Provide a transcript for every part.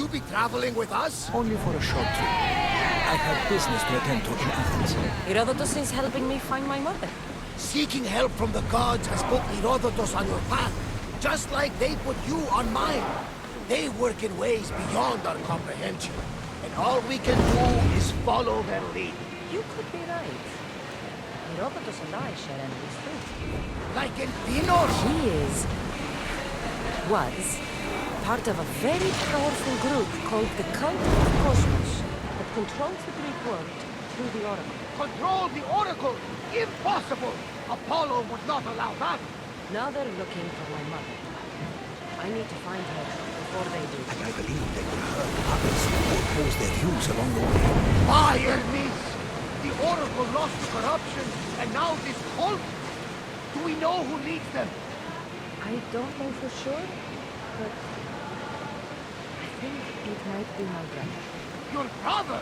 you be traveling with us? Only for a short trip. I have business to attend to in Athens. Herodotus is helping me find my mother. Seeking help from the gods has put Herodotus on your path, just like they put you on mine. They work in ways beyond our comprehension, and all we can do is follow their lead. You could be right. Herodotus and I share enemies too. Like in Dinos? He was part of a very powerful group called the Console&Control that controls the Greek world through the Oracle. Control the Oracle? Impossible! Apollo would not allow that. Now they're looking for my mother. I need to find her before they do. And I believe they will hurt others who oppose their views along the way. By Hermes! The Oracle lost to corruption, and now this cult? Do we know who leads them? I don't know for sure, but I think it might be my brother. Your brother?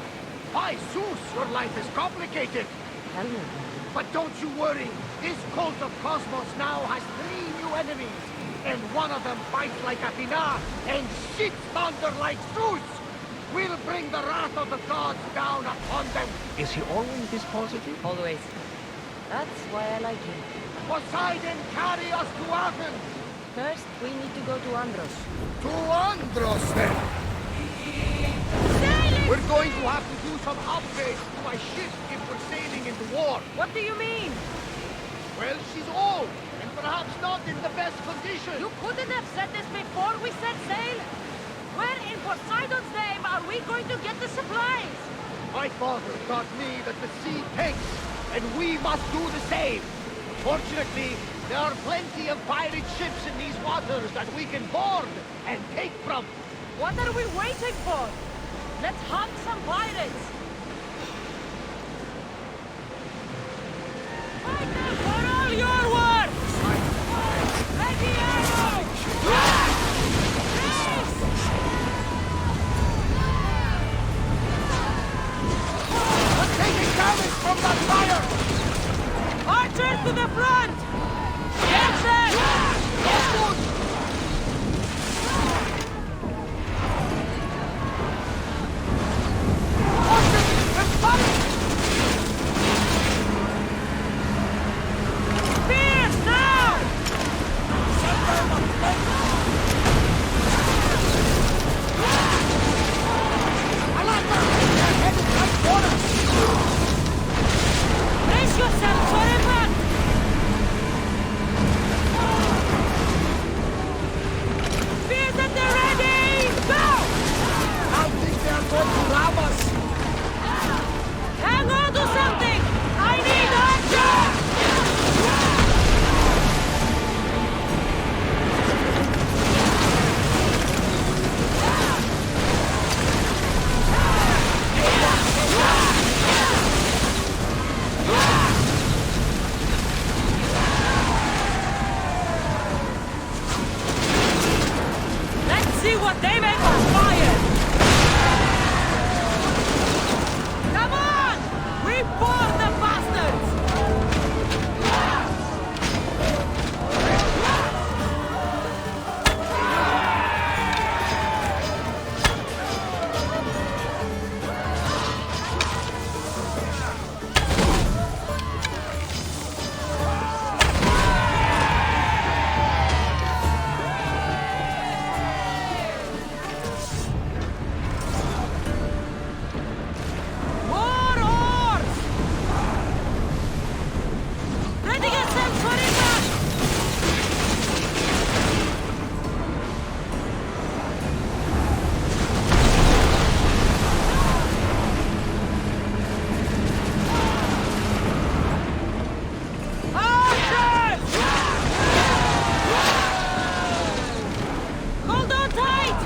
By Zeus, your life is complicated. Tell me. But don't you worry. This cult of Cosmos now has 3 new enemies. And one of them fights like Athena and shits thunder like Zeus. We'll bring the wrath of the gods down upon them. Is he always this positive? Always. That's why I like him. Poseidon, carry us to Athens. First, we need to go to Andros. To Andros, then. We're going to have to do some upgrades to my ship if we're sailing into war. What do you mean? Well, she's old, and perhaps not in the best condition. You couldn't have said this before we set sail? Where in Poseidon's name are we going to get the supplies? My father taught me that the sea takes, and we must do the same. Fortunately, there are plenty of pirate ships in these waters that we can board and take from. What are we waiting for? Let's hunt some pirates! Fighter, for all your work! Ready, arrow! We're taking damage from that fire! Archers to the front! Get them! Spears down! Brace yourself for impact! Spears at the ready! Go! I think they are going to rob us. Hang on to something! I need archers! Let's see what they make us fire! Come on! We board the bastards! More oars! Ready yourself for impact! Archers! Hold on tight!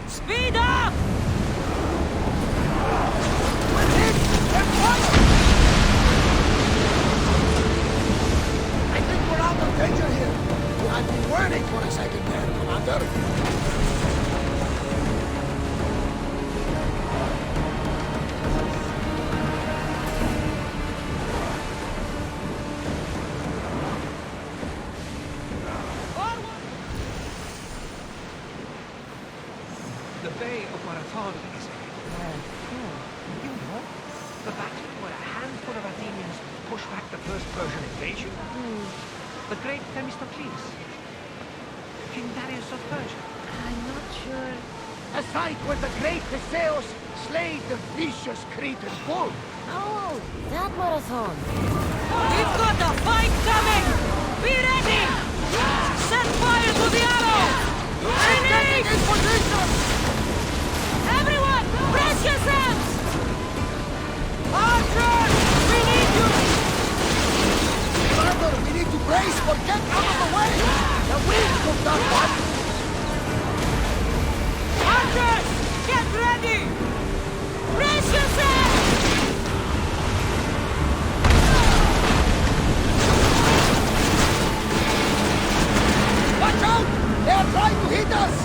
Speed up! I think we're out of danger here. You had me worried for a second there, Commander. day of Marathon, is it? You know, the battle where a handful of Athenians pushed back the first Persian invasion. The great Themistocles. King Darius of Persia. I'm not sure. A site where the great Theseus slayed the vicious Cretan bull. Oh, that marathon. We've got a fight coming! Be ready! Set fire to the arrow! Grenade! In position! Everyone, brace yourselves! Archer! We need you! Commander, we need to brace, but get out of the way! The wind took that one! Archers, get ready! Brace yourselves! Watch out! They are trying to hit us!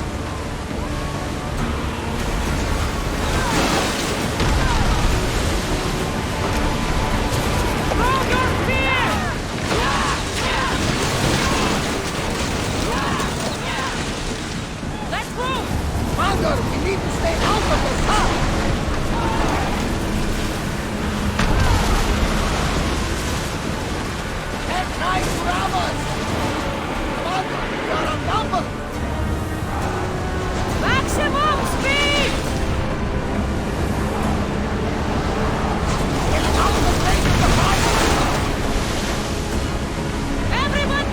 Throw your spear! Let's move! Commander, we need to stay out of the sun! They're trying to ram us! Commander, we are outnumbered! Maximum speed! Get out of the range of the fire! Everyone!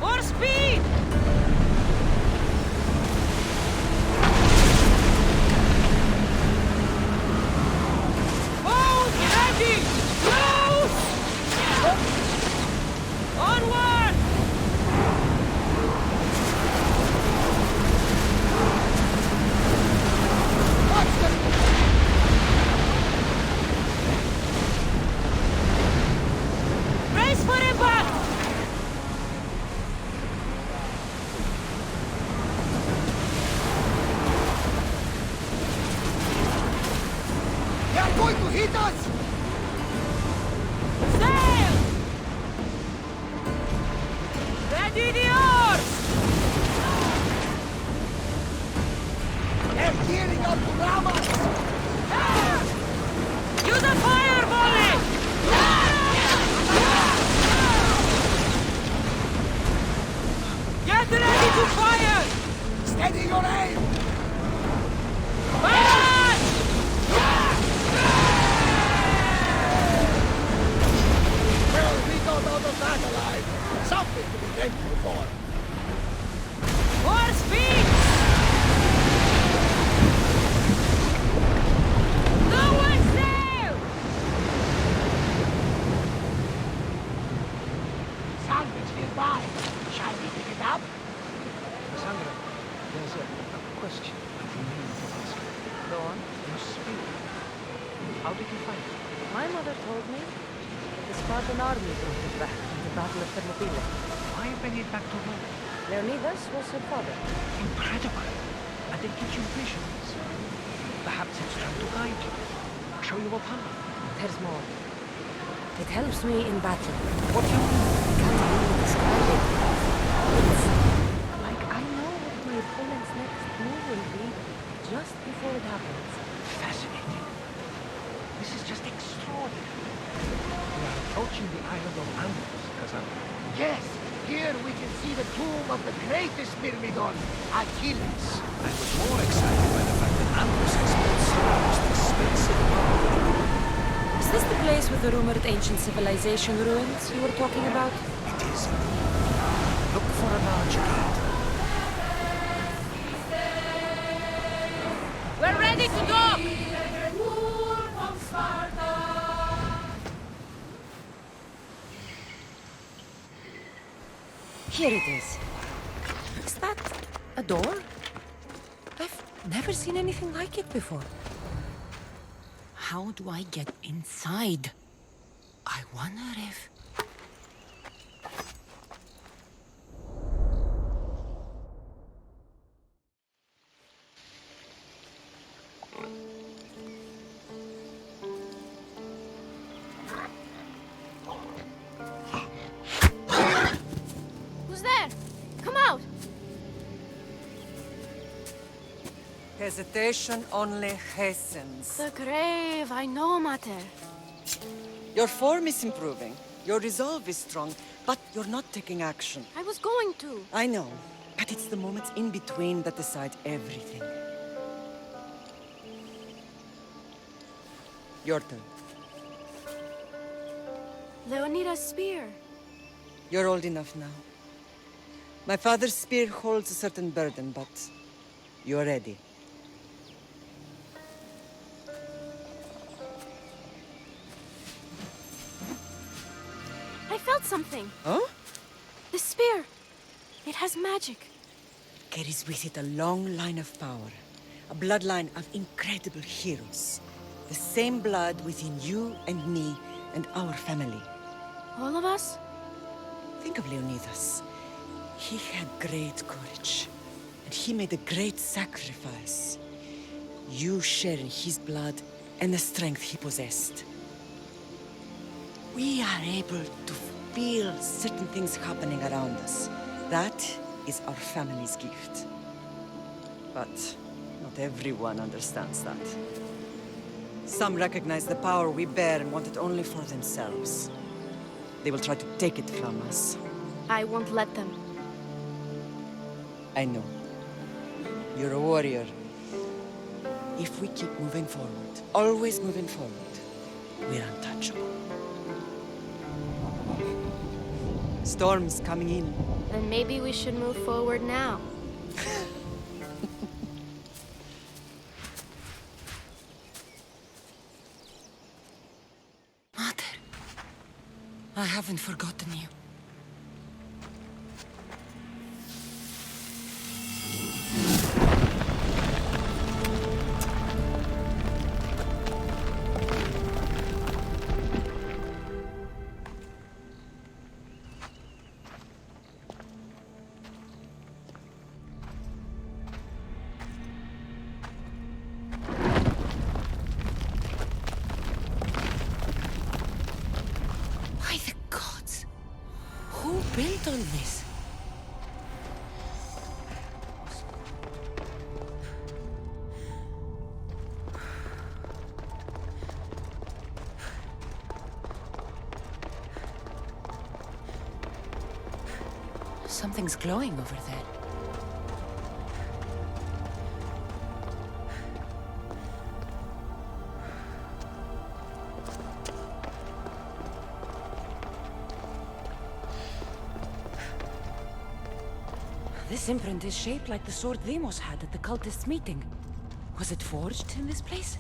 More speed! Both ready! Loose! Onward! Watch them! Brace for impact! They are going to hit us! Sail! Ready the oars! They're gearing up to ram us! Use a fire volley! Get ready to fire! Steady your aim! Fire! Well, we got out of that alive. Something to be thankful for. More speed! No one sail! Sandwich nearby. Shall we pick it up? Cassandra, there's a question I've been meaning to ask. Go on. Your spear. How did you find it? My mother told me that the Spartan army brought it back from the Battle of Thermopylae. Why bring it back to Rome? Leonidas was her father. Incredible. And it gives you visions. Perhaps it's trying to guide you. Show you a path. There's more. It helps me in battle. What do you mean? I can't really describe it. It's like I know what my opponent's next move will be just before it happens. Fascinating. This is just extraordinary. We are approaching the island of Andros, Cassandra. Yes, here we can see the tomb of the greatest Myrmidon, Achilles. I was more excited by the fact that Andros has built some of the most expensive marble. Is this the place with the rumored ancient civilization ruins you were talking about? It is. Look for a large gate. We're ready to go! Here it is. Is that a door? I've never seen anything like it before. How do I get inside? I wonder if... Who's there? Come out! Hesitation only hastens. The grave, I know, Mater. Your form is improving. Your resolve is strong, but you're not taking action. I was going to. I know, but it's the moments in between that decide everything. Your turn. Leonida's spear. You're old enough now. My father's spear holds a certain burden, but you're ready. I felt something. Huh? The spear. It has magic. Carries with it a long line of power. A bloodline of incredible heroes. The same blood within you and me and our family. All of us? Think of Leonidas. He had great courage. And he made a great sacrifice. You share in his blood and the strength he possessed. We are able to feel certain things happening around us. That is our family's gift. But not everyone understands that. Some recognize the power we bear and want it only for themselves. They will try to take it from us. I won't let them. I know. You're a warrior. If we keep moving forward, always moving forward, we're untouchable. Storm's coming in. Then maybe we should move forward now. Mother, I haven't forgotten you. By the gods! Who built all this? Something's glowing over there. This imprint is shaped like the sword Demos had at the cultists' meeting. Was it forged in this place?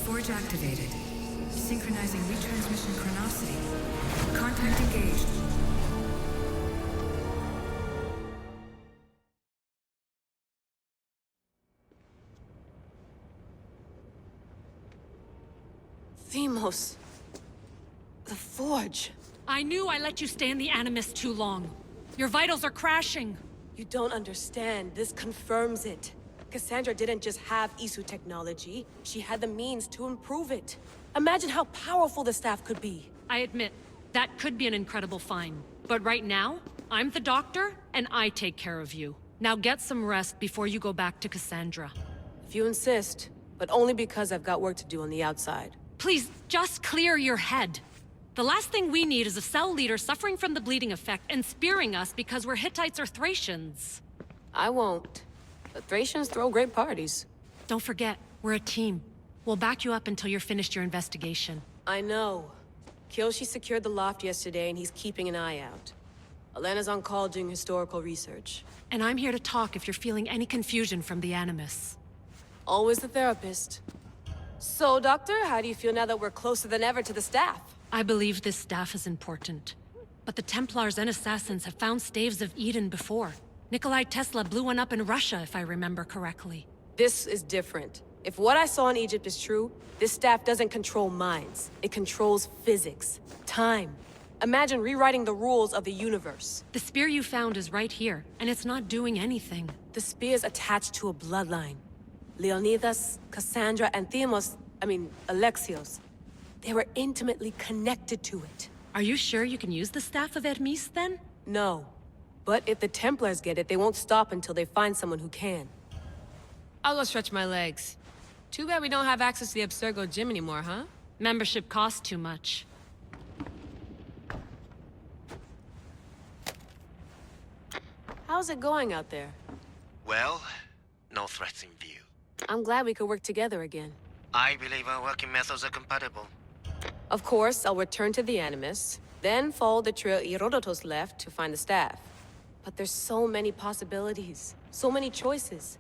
Forge activated. Synchronizing retransmission chronicity. Contact engaged. Demos. The Forge. I knew I let you stay in the Animus too long. Your vitals are crashing. You don't understand. This confirms it. Cassandra didn't just have Isu technology. She had the means to improve it. Imagine how powerful the staff could be. I admit, that could be an incredible find. But right now, I'm the doctor, and I take care of you. Now get some rest before you go back to Cassandra. If you insist, but only because I've got work to do on the outside. Please, just clear your head. The last thing we need is a cell leader suffering from the bleeding effect and spearing us because we're Hittites or Thracians. I won't. The Thracians throw great parties. Don't forget, we're a team. We'll back you up until you're finished your investigation. I know. Kyoshi secured the loft yesterday and he's keeping an eye out. Elena's on call doing historical research. And I'm here to talk if you're feeling any confusion from the Animus. Always the therapist. So, Doctor, how do you feel now that we're closer than ever to the staff? I believe this staff is important. But the Templars and Assassins have found staves of Eden before. Nikolai Tesla blew one up in Russia, if I remember correctly. This is different. If what I saw in Egypt is true, this staff doesn't control minds. It controls physics, time. Imagine rewriting the rules of the universe. The spear you found is right here, and it's not doing anything. The spear's attached to a bloodline. Leonidas, Cassandra, and Alexios. They were intimately connected to it. Are you sure you can use the Staff of Hermes, then? No. But if the Templars get it, they won't stop until they find someone who can. I'll go stretch my legs. Too bad we don't have access to the Abstergo gym anymore, huh? Membership costs too much. How's it going out there? Well, no threats in view. I'm glad we could work together again. I believe our working methods are compatible. Of course, I'll return to the Animus, then follow the trail Herodotus left to find the staff. But there's so many possibilities, so many choices.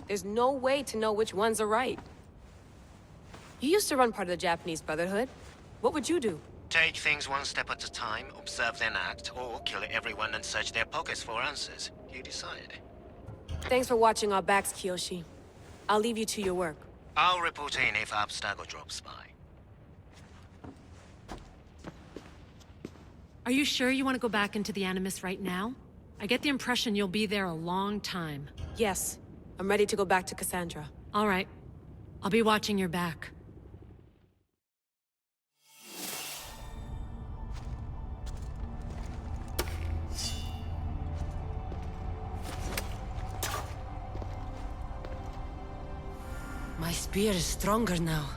There's no way to know which ones are right. You used to run part of the Japanese Brotherhood. What would you do? Take things one step at a time, observe then act, or kill everyone and search their pockets for answers. You decide. Thanks for watching our backs, Kiyoshi. I'll leave you to your work. I'll report in if Abstergo drops by. Are you sure you want to go back into the Animus right now? I get the impression you'll be there a long time. Yes. I'm ready to go back to Cassandra. All right. I'll be watching your back. My spear is stronger now.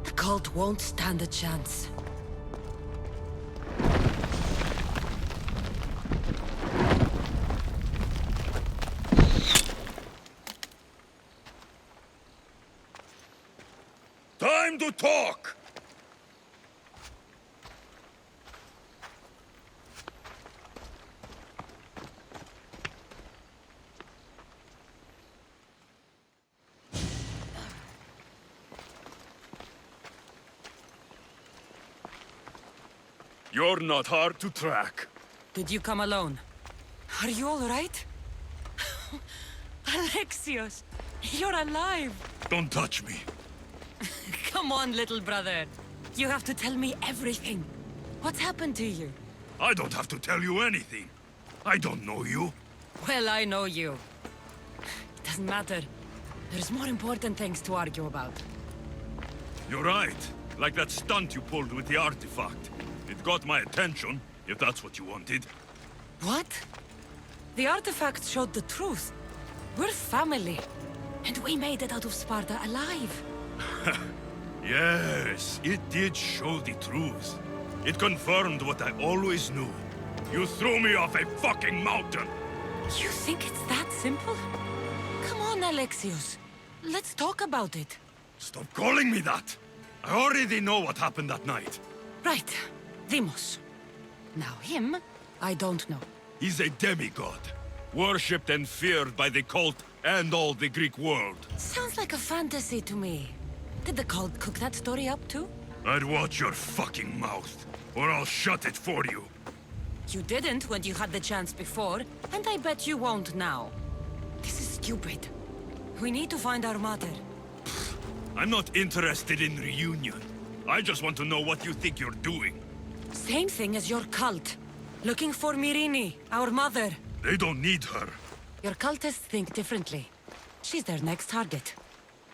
The cult won't stand a chance. Time to talk! You're not hard to track. Did you come alone? Are you all right? Alexios, you're alive! Don't touch me. Come on, little brother. You have to tell me everything. What's happened to you? I don't have to tell you anything. I don't know you. Well, I know you. It doesn't matter. There's more important things to argue about. You're right. Like that stunt you pulled with the artifact. It got my attention, if that's what you wanted. What? The artifact showed the truth. We're family. And we made it out of Sparta alive. Yes, it did show the truth. It confirmed what I always knew. You threw me off a fucking mountain! You think it's that simple? Come on, Alexios. Let's talk about it. Stop calling me that! I already know what happened that night. Right. Deimos. Now him, I don't know. He's a demigod. Worshipped and feared by the cult and all the Greek world. Sounds like a fantasy to me. Did the cult cook that story up too? I'd watch your fucking mouth, or I'll shut it for you. You didn't when you had the chance before, and I bet you won't now. This is stupid. We need to find our mother. I'm not interested in reunion. I just want to know what you think you're doing. Same thing as your cult. Looking for Myrine, our mother. They don't need her. Your cultists think differently. She's their next target.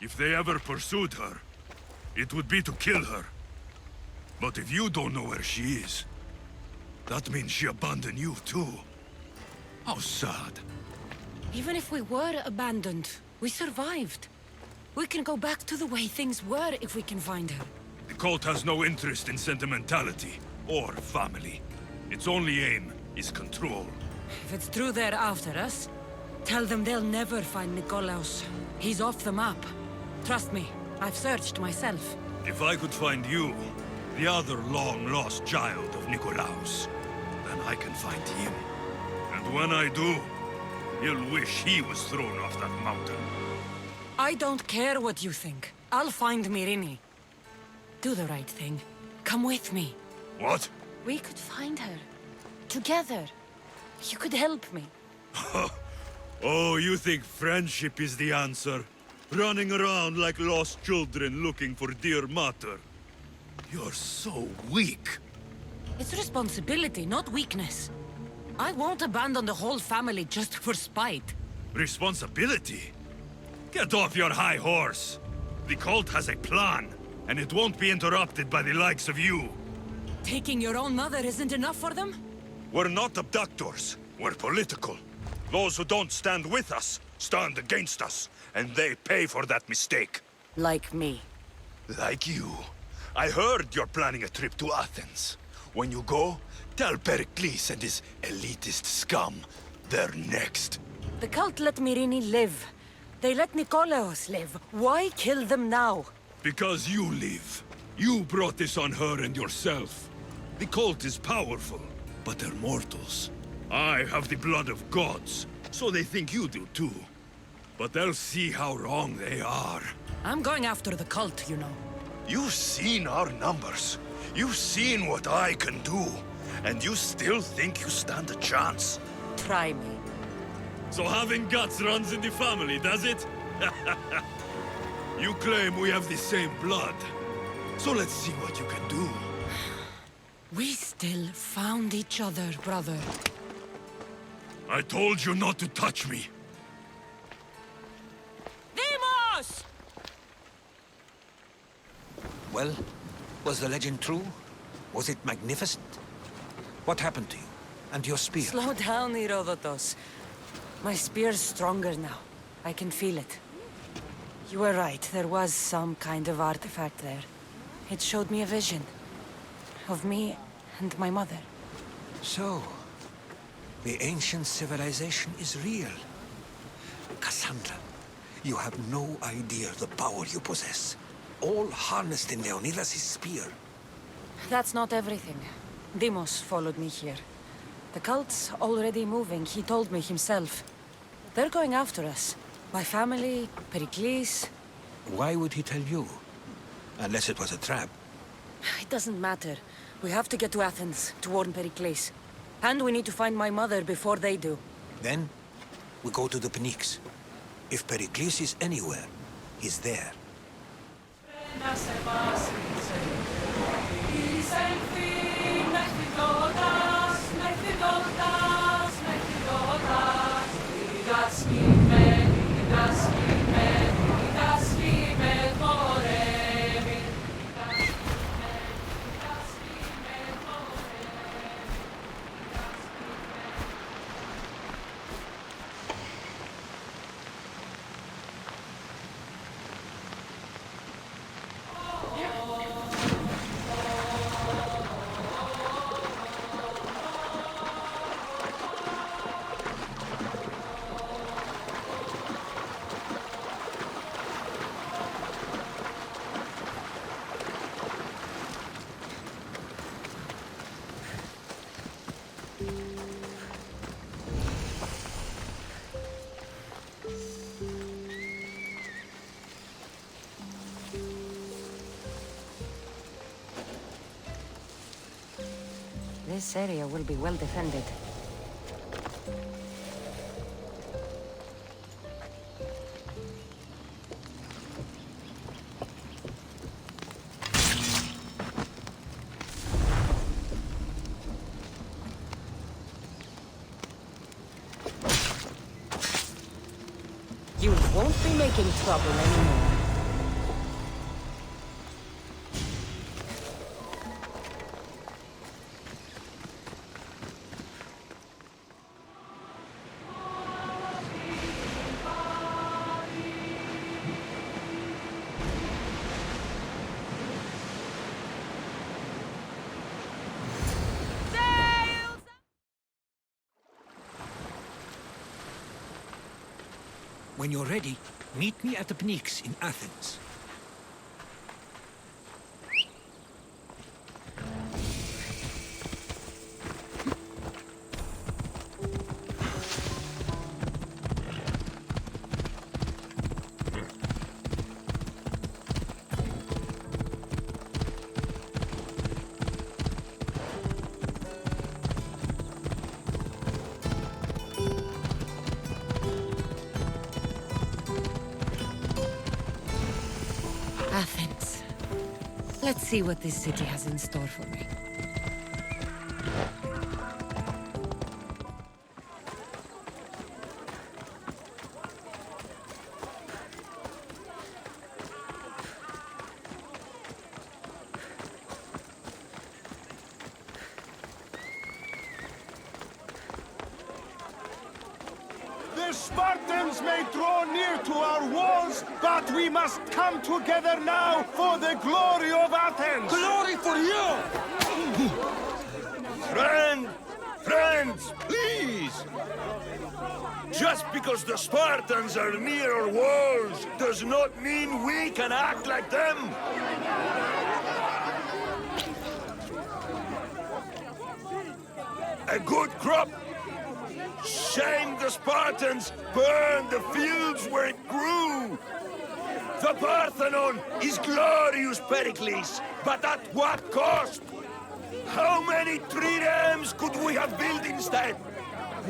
If they ever pursued her, it would be to kill her. But if you don't know where she is, that means she abandoned you too. How sad. Even if we were abandoned, we survived. We can go back to the way things were if we can find her. The cult has no interest in sentimentality or family. Its only aim is control. If it's true they're after us, tell them they'll never find Nikolaos. He's off the map. Trust me, I've searched myself. If I could find you, the other long-lost child of Nikolaos, then I can find him. And when I do, he'll wish he was thrown off that mountain. I don't care what you think. I'll find Myrini. Do the right thing. Come with me. What? We could find her. Together. You could help me. Oh, you think friendship is the answer? Running around like lost children looking for dear mother. You're so weak. It's responsibility, not weakness. I won't abandon the whole family just for spite. Responsibility? Get off your high horse. The cult has a plan, and it won't be interrupted by the likes of you. Taking your own mother isn't enough for them? We're not abductors. We're political. Those who don't stand with us stand against us, and they pay for that mistake. Like me. Like you. I heard you're planning a trip to Athens. When you go, tell Pericles and his elitist scum they're next. The cult let Myrini live. They let Nikolaos live. Why kill them now? Because you live. You brought this on her and yourself. The cult is powerful, but they're mortals. I have the blood of gods, so they think you do too. But they'll see how wrong they are. I'm going after the cult, you know. You've seen our numbers. You've seen what I can do. And you still think you stand a chance? Try me. So having guts runs in the family, does it? You claim we have the same blood. So let's see what you can do. We still found each other, brother. I told you not to touch me. Demos! Well, was the legend true? Was it magnificent? What happened to you? And your spear? Slow down, Herodotos. My spear's stronger now. I can feel it. You were right, there was some kind of artifact there. It showed me a vision. Of me and my mother. So, the ancient civilization is real. Cassandra, you have no idea the power you possess. All harnessed in Leonidas' spear. That's not everything. Demos followed me here. The cult's already moving, he told me himself. They're going after us. My family, Pericles. Why would he tell you? Unless it was a trap. It doesn't matter. We have to get to Athens, to warn Pericles. And we need to find my mother before they do. Then, we go to the Pnyx. If Pericles is anywhere, he's there. This area will be well defended. You won't be making trouble anymore. When you're ready, meet me at the Pnyx in Athens. Athens. Let's see what this city has in store for me. The Spartans may draw near to our walls, but we must come together now for the glory of Athens! Glory for you! Friends, please! Just because the Spartans are near our walls does not mean we can act like them! A good crop! Shame the Spartans burned the fields where it grew! The Parthenon is glorious, Pericles, but at what cost? How many triremes could we have built instead?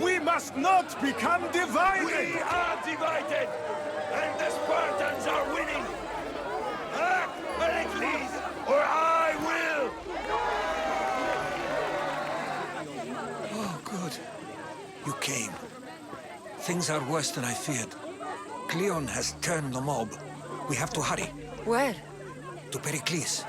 We must not become divided! We are divided, and the Spartans are winning! Act, Pericles, or I will! Oh, good. You came. Things are worse than I feared. Cleon has turned the mob. We have to hurry. Where? To Pericles.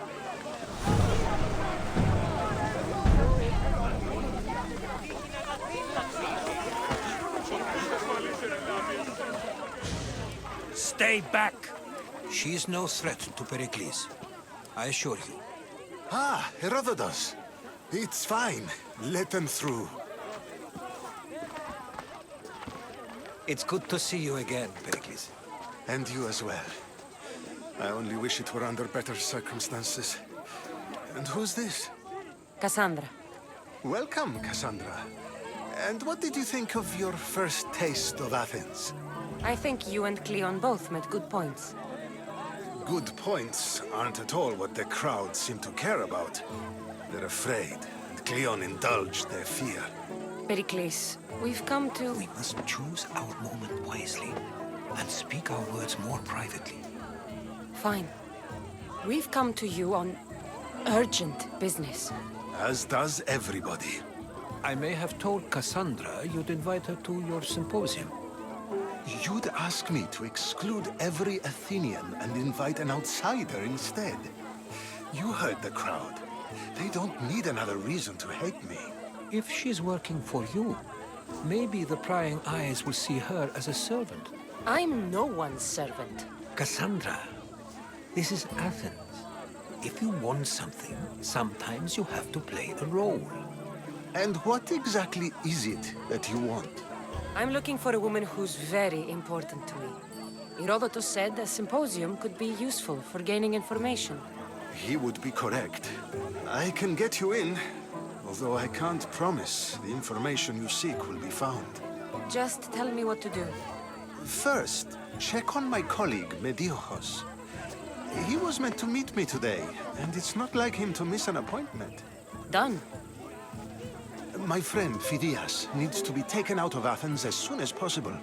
Stay back! She is no threat to Pericles. I assure you. Ah, Herodotus. It's fine. Let them through. It's good to see you again, Pericles. And you as well. I only wish it were under better circumstances. And who's this? Cassandra. Welcome, Cassandra. And what did you think of your first taste of Athens? I think you and Cleon both made good points. Good points aren't at all what the crowd seem to care about. They're afraid, and Cleon indulged their fear. Pericles, we've come to... We must choose our moment wisely, and speak our words more privately. Fine. We've come to you on urgent business. As does everybody. I may have told Cassandra you'd invite her to your symposium. You'd ask me to exclude every Athenian and invite an outsider instead. You heard the crowd. They don't need another reason to hate me. If she's working for you, maybe the prying eyes will see her as a servant. I'm no one's servant. Cassandra, this is Athens. If you want something, sometimes you have to play a role. And what exactly is it that you want? I'm looking for a woman who's very important to me. Herodotus said a symposium could be useful for gaining information. He would be correct. I can get you in, although I can't promise the information you seek will be found. Just tell me what to do. First, check on my colleague, Mediochos. He was meant to meet me today, and it's not like him to miss an appointment. Done. My friend, Phidias, needs to be taken out of Athens as soon as possible.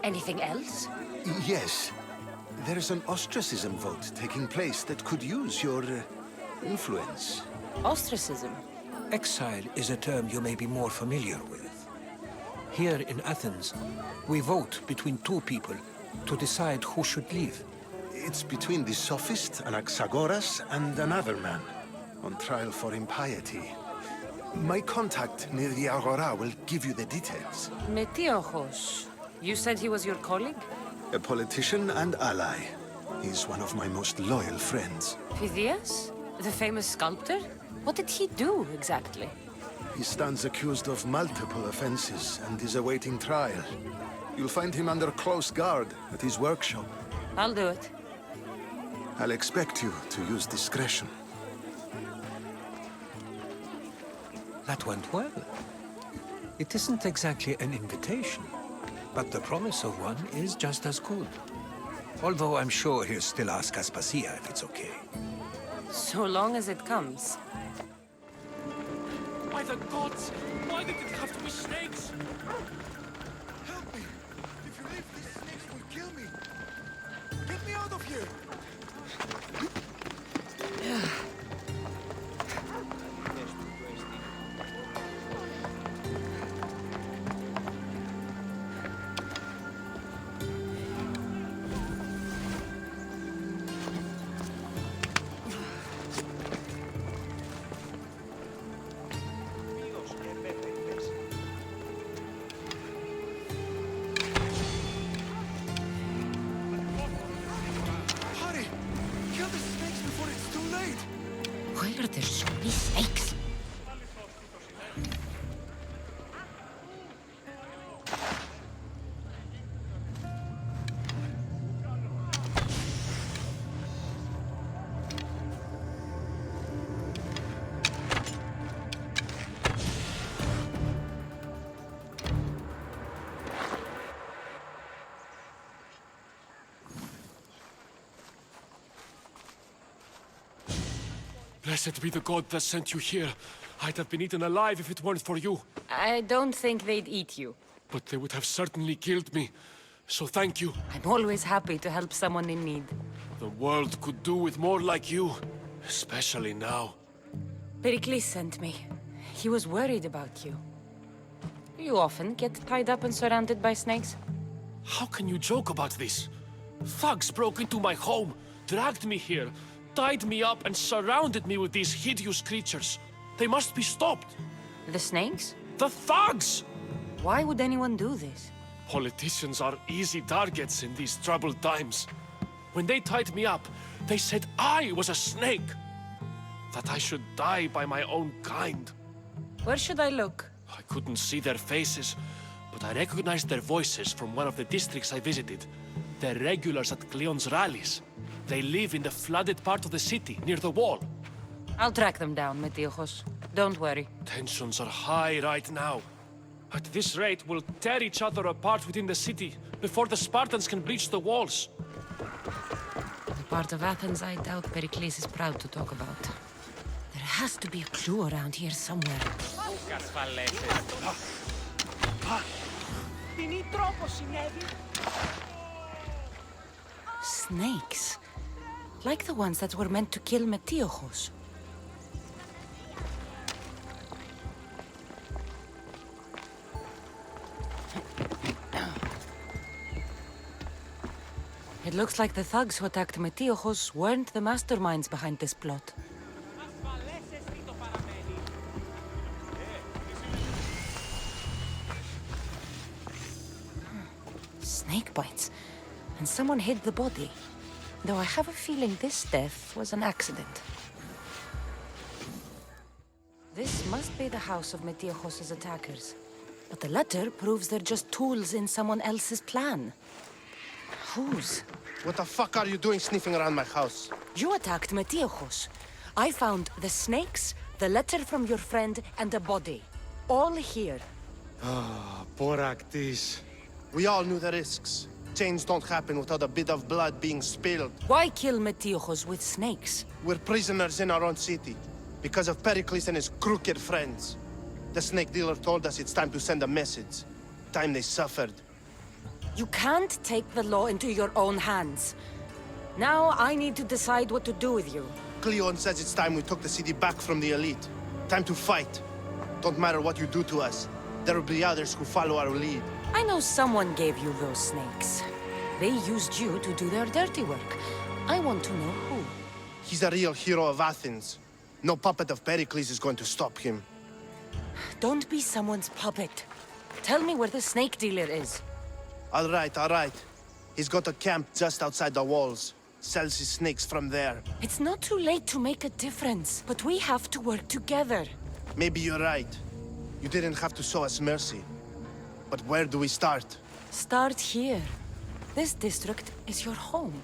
Anything else? Yes. There's an ostracism vote taking place that could use your influence. Ostracism? Exile is a term you may be more familiar with. Here in Athens, we vote between two people to decide who should leave. It's between the sophist Anaxagoras and another man, on trial for impiety. My contact near the Agora will give you the details. Metiochos. You said he was your colleague? A politician and ally. He's one of my most loyal friends. Phidias? The famous sculptor? What did he do, exactly? He stands accused of multiple offenses and is awaiting trial. You'll find him under close guard at his workshop. I'll do it. I'll expect you to use discretion. That went well. It isn't exactly an invitation, but the promise of one is just as good. Although I'm sure he'll still ask Aspasia if it's okay. So long as it comes. By the gods! Why did it have to be snakes? Help me! If you leave, these snakes will kill me! Get me out of here! Why are there so many snakes? Blessed be the god that sent you here. I'd have been eaten alive if it weren't for you. I don't think they'd eat you. But they would have certainly killed me. So thank you. I'm always happy to help someone in need. The world could do with more like you. Especially now. Pericles sent me. He was worried about you. You often get tied up and surrounded by snakes? How can you joke about this? Thugs broke into my home, dragged me here, tied me up and surrounded me with these hideous creatures. They must be stopped. The snakes? The thugs! Why would anyone do this? Politicians are easy targets in these troubled times. When they tied me up, they said I was a snake. That I should die by my own kind. Where should I look? I couldn't see their faces, but I recognized their voices from one of the districts I visited. They're regulars at Cleon's rallies. They live in the flooded part of the city, near the wall. I'll track them down, Metiojos. Don't worry. Tensions are high right now. At this rate, we'll tear each other apart within the city before the Spartans can breach the walls. The part of Athens I doubt Pericles is proud to talk about. There has to be a clue around here somewhere. Snakes. Like the ones that were meant to kill Metiojos. It looks like the thugs who attacked Metiojos weren't the masterminds behind this plot. Snake bites. And someone hid the body. Though I have a feeling this death was an accident. This must be the house of Metiojos' attackers. But the letter proves they're just tools in someone else's plan. Whose? What the fuck are you doing sniffing around my house? You attacked Metiojos. I found the snakes, the letter from your friend, and a body. All here. Ah, poor Actis. We all knew the risks. Change don't happen without a bit of blood being spilled. Why kill Metiojos with snakes? We're prisoners in our own city, because of Pericles and his crooked friends. The snake dealer told us it's time to send a message. Time they suffered. You can't take the law into your own hands. Now I need to decide what to do with you. Cleon says it's time we took the city back from the elite. Time to fight. Don't matter what you do to us. There will be others who follow our lead. I know someone gave you those snakes. They used you to do their dirty work. I want to know who. He's a real hero of Athens. No puppet of Pericles is going to stop him. Don't be someone's puppet. Tell me where the snake dealer is. All right. He's got a camp just outside the walls. Sells his snakes from there. It's not too late to make a difference, but we have to work together. Maybe you're right. You didn't have to show us mercy. But where do we start? Start here. This district is your home.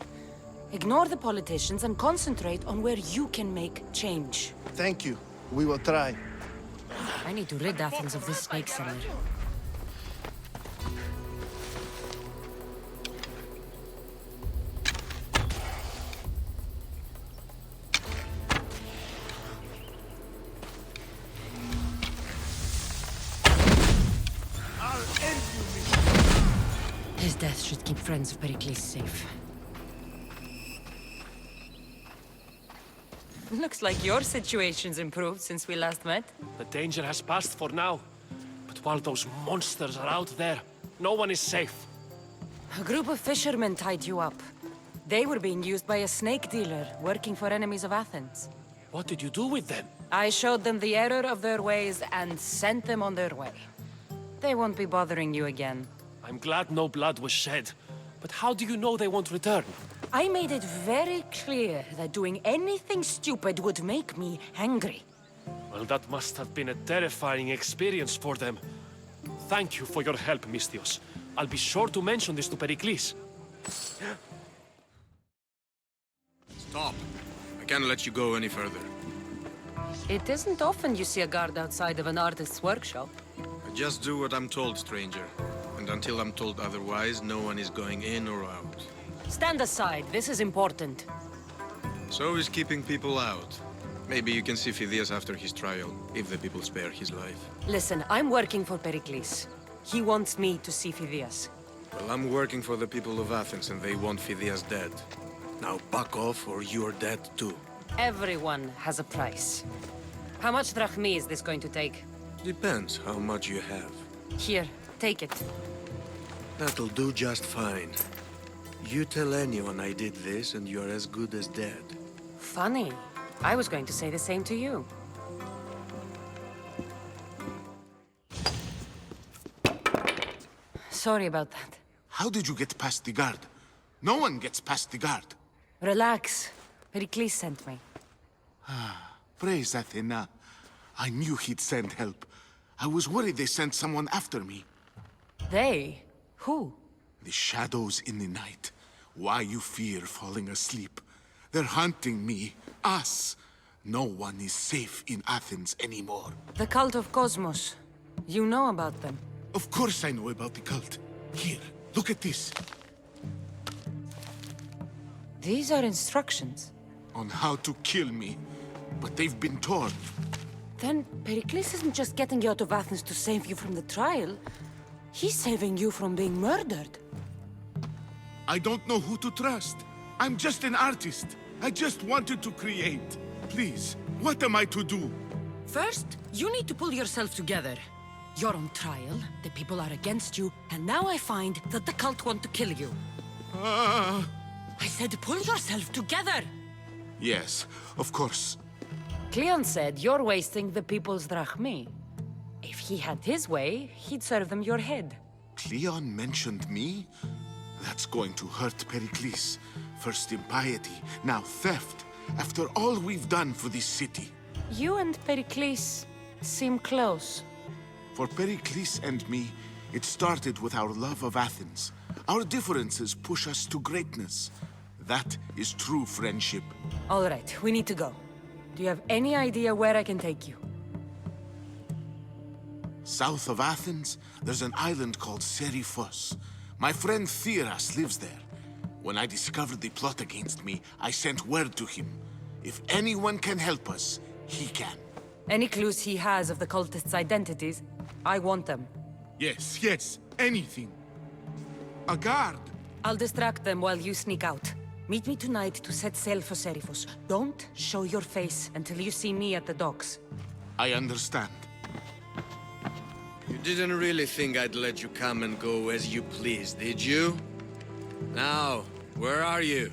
Ignore the politicians and concentrate on where you can make change. Thank you. We will try. I need to rid Athens of this snake seller. His death should keep friends of Pericles safe. Looks like your situation's improved since we last met. The danger has passed for now. But while those monsters are out there, no one is safe. A group of fishermen tied you up. They were being used by a snake dealer working for enemies of Athens. What did you do with them? I showed them the error of their ways and sent them on their way. They won't be bothering you again. I'm glad no blood was shed. But how do you know they won't return? I made it very clear that doing anything stupid would make me angry. Well, that must have been a terrifying experience for them. Thank you for your help, Misthios. I'll be sure to mention this to Pericles. Stop. I can't let you go any further. It isn't often you see a guard outside of an artist's workshop. I just do what I'm told, stranger. And until I'm told otherwise, no one is going in or out. Stand aside. This is important. So is keeping people out. Maybe you can see Phidias after his trial, if the people spare his life. Listen, I'm working for Pericles. He wants me to see Phidias. Well, I'm working for the people of Athens, and they want Phidias dead. Now back off, or you're dead too. Everyone has a price. How much drachmi is this going to take? Depends how much you have. Here, take it. That'll do just fine. You tell anyone I did this, and you're as good as dead. Funny. I was going to say the same to you. Sorry about that. How did you get past the guard? No one gets past the guard. Relax. Pericles sent me. Praise Athena. I knew he'd send help. I was worried they sent someone after me. They? Who? The shadows in the night. Why you fear falling asleep. They're hunting me. Us. No one is safe in Athens anymore. The cult of Cosmos. You know about them. Of course I know about the cult. Here, look at this. These are instructions. On how to kill me. But they've been torn. Then Pericles isn't just getting you out of Athens to save you from the trial. He's saving you from being murdered. I don't know who to trust. I'm just an artist. I just wanted to create. Please, what am I to do? First, you need to pull yourself together. You're on trial, the people are against you, and now I find that the cult want to kill you. I said pull yourself together! Yes, of course. Cleon said you're wasting the people's drachmi. If he had his way, he'd serve them your head. Cleon mentioned me? That's going to hurt Pericles. First impiety, now theft. After all we've done for this city. You and Pericles seem close. For Pericles and me, it started with our love of Athens. Our differences push us to greatness. That is true friendship. All right, we need to go. Do you have any idea where I can take you? South of Athens, there's an island called Seriphos. My friend Theras lives there. When I discovered the plot against me, I sent word to him. If anyone can help us, he can. Any clues he has of the cultists' identities? I want them. Yes, anything. A guard! I'll distract them while you sneak out. Meet me tonight to set sail for Seriphos. Don't show your face until you see me at the docks. I understand. You didn't really think I'd let you come and go as you please, did you? Now, where are you?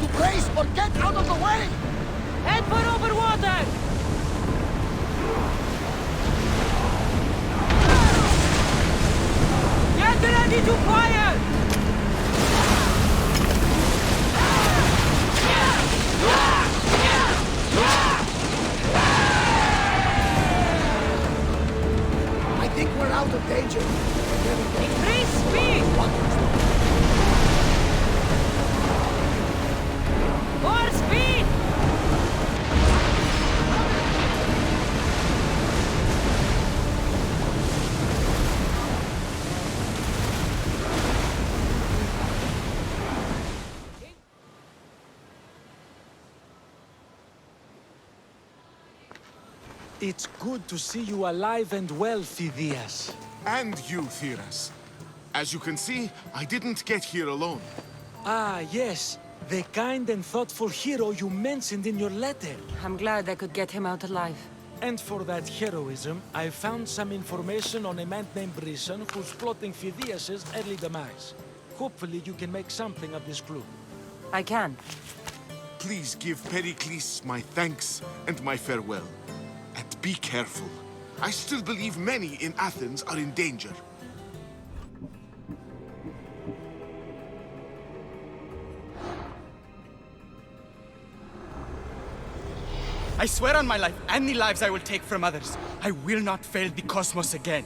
to grace or get out of the way! Head for open water! Get ready to fire! I think we're out of danger. Increase speed! More speed! It's good to see you alive and well, Phidias. And you, Theras. As you can see, I didn't get here alone. Ah, yes. The kind and thoughtful hero you mentioned in your letter. I'm glad I could get him out alive. And for that heroism, I found some information on a man named Brisson who's plotting Phidias' early demise. Hopefully you can make something of this clue. I can. Please give Pericles my thanks and my farewell. And be careful. I still believe many in Athens are in danger. I swear on my life and the lives I will take from others, I will not fail the cosmos again.